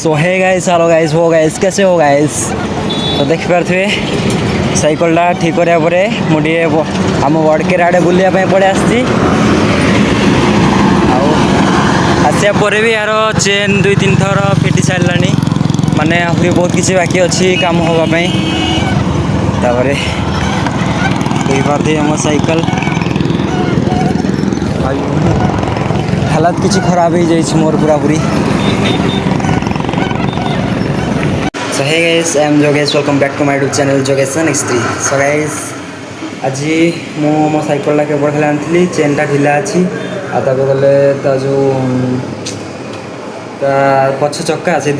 सो hey guys hello guys हो guys कैसे हो गाइस तो देखि पारथिबे साइकलटा ठीक करिया परे मुडी आम वडकेर आड़े बुलिया पड़े आसी आसिया परे भी यार चेन 2-3 थर फिटी सारानी माने आहरी बहुत किसी बाकी अच्छी काम होगापाई तापर देखिए आम साइकल हालत किसी खराब हो जाए मोर पूरा पूरी। सो hey guys I am जोगेश welcome back to my YouTube channel जोगेश X3। So guys आज मो मो साइकल केवल खाली आनी चेनटा ढिला अच्छी गले जो पछ चक्का से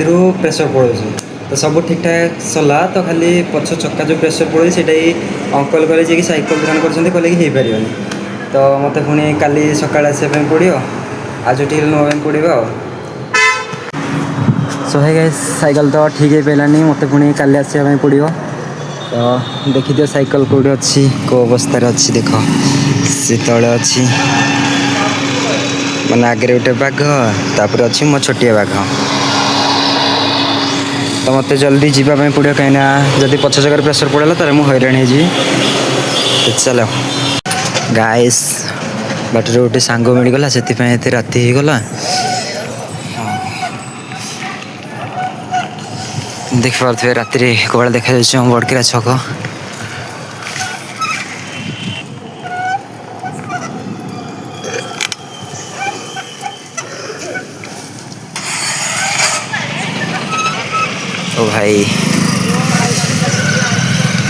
प्रेसर पड़ोसी तो सब ठीक ठाक सरला तो खाली पछ चक्का जो प्रेसर पड़ोसी से अंकल कहे कि साइकल दुकान कर पारे तो मत पुणी काली सका आसपा पड़ो आज ठीक नापी पड़ो। सो है गाइस साइकल तो ठीक है पारानी मत पुणी काली आसपा पड़ो तो देखी दियो साइकल कौटे अच्छी को अवस्था अच्छी देख से तले अच्छी मैंने आगे गोटे बाघ तापर अच्छी मो छोटिया बाघ तो मत जल्दी जावाई पड़ो कहीं जदि पछ जगह प्रेसर पड़ेगा तो मुझे हैरान हो चलो गाइस बाटर गोटे सांग मिलगला से राति होगला देख पारे राति कौन देखा बड़केरा छक ओ भाई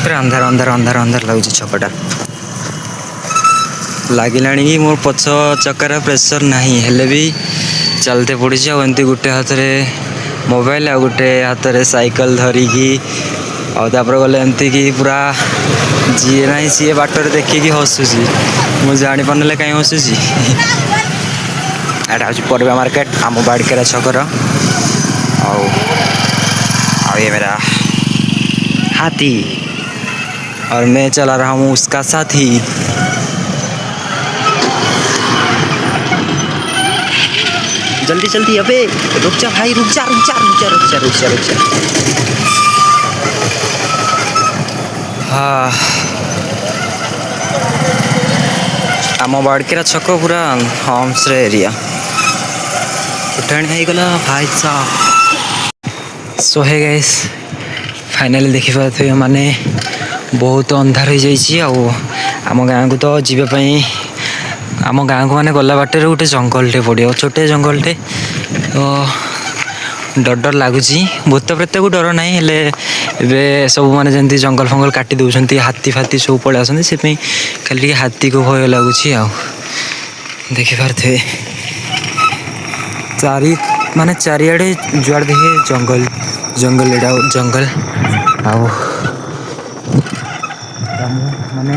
पूरा अंधार अंधार अंधार अंधार लगुच छकटा लगिला कि मोर पछ चक्कर प्रेसर नहीं हेले भी चलते पड़ी एमती गोटे हाथ में मोबाइल आ गोटे हाथ में साइकल धरिकी आपर गले एमती कि पूरा जी ना सी बाटर देखिकी हसुची मुझे जापारे कहीं हसुची एटा हूँ परिवा मार्केट आम बाड़केरा छकर ये मेरा हाथी और मैं चला रहा हूँ उसका साथी। जल्दी जल्दी अबे रुक जा भाई रुक जा रुक जा रुक जा रुक जा रुक जा रुक जा। हाँ आम बाड़केरा छक पूरा होम्स एरिया उठाणी गला भाई साहब। सो है गाइस फाइनली देखी पारे माने बहुत अंधार हो जाइए आम गाँव को तो जीवाई आम गाँव को माने गला बाटे गोटे जंगलटे पड़ो छोटे जंगलटे तो डर डर लगुच भूत प्रेत को डर ना हेले सब माने जमी जंगल फंगल काटी दौरान हाथी फाती सब पलि आसती से खाली हाथी को भय लगुच देखी पारे चारि माने चारिआडे जुआड़ देखे जंगल जंगल एटा जंगल माने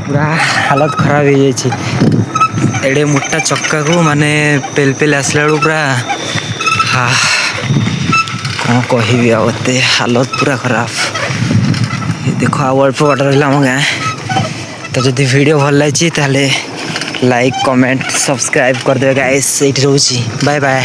पूरा हालत खराब हो जाए एडे मोटा चक्का को माने पेल पेल आसला बेलू पूरा हाँ कौन कहबी आते हालत पूरा खराब देख अल्प बाट रहा आम गाँ तो जदि वीडियो भल लगी ताले लाइक कमेंट सब्सक्राइब करदे गाइस। रोची बाय बाय।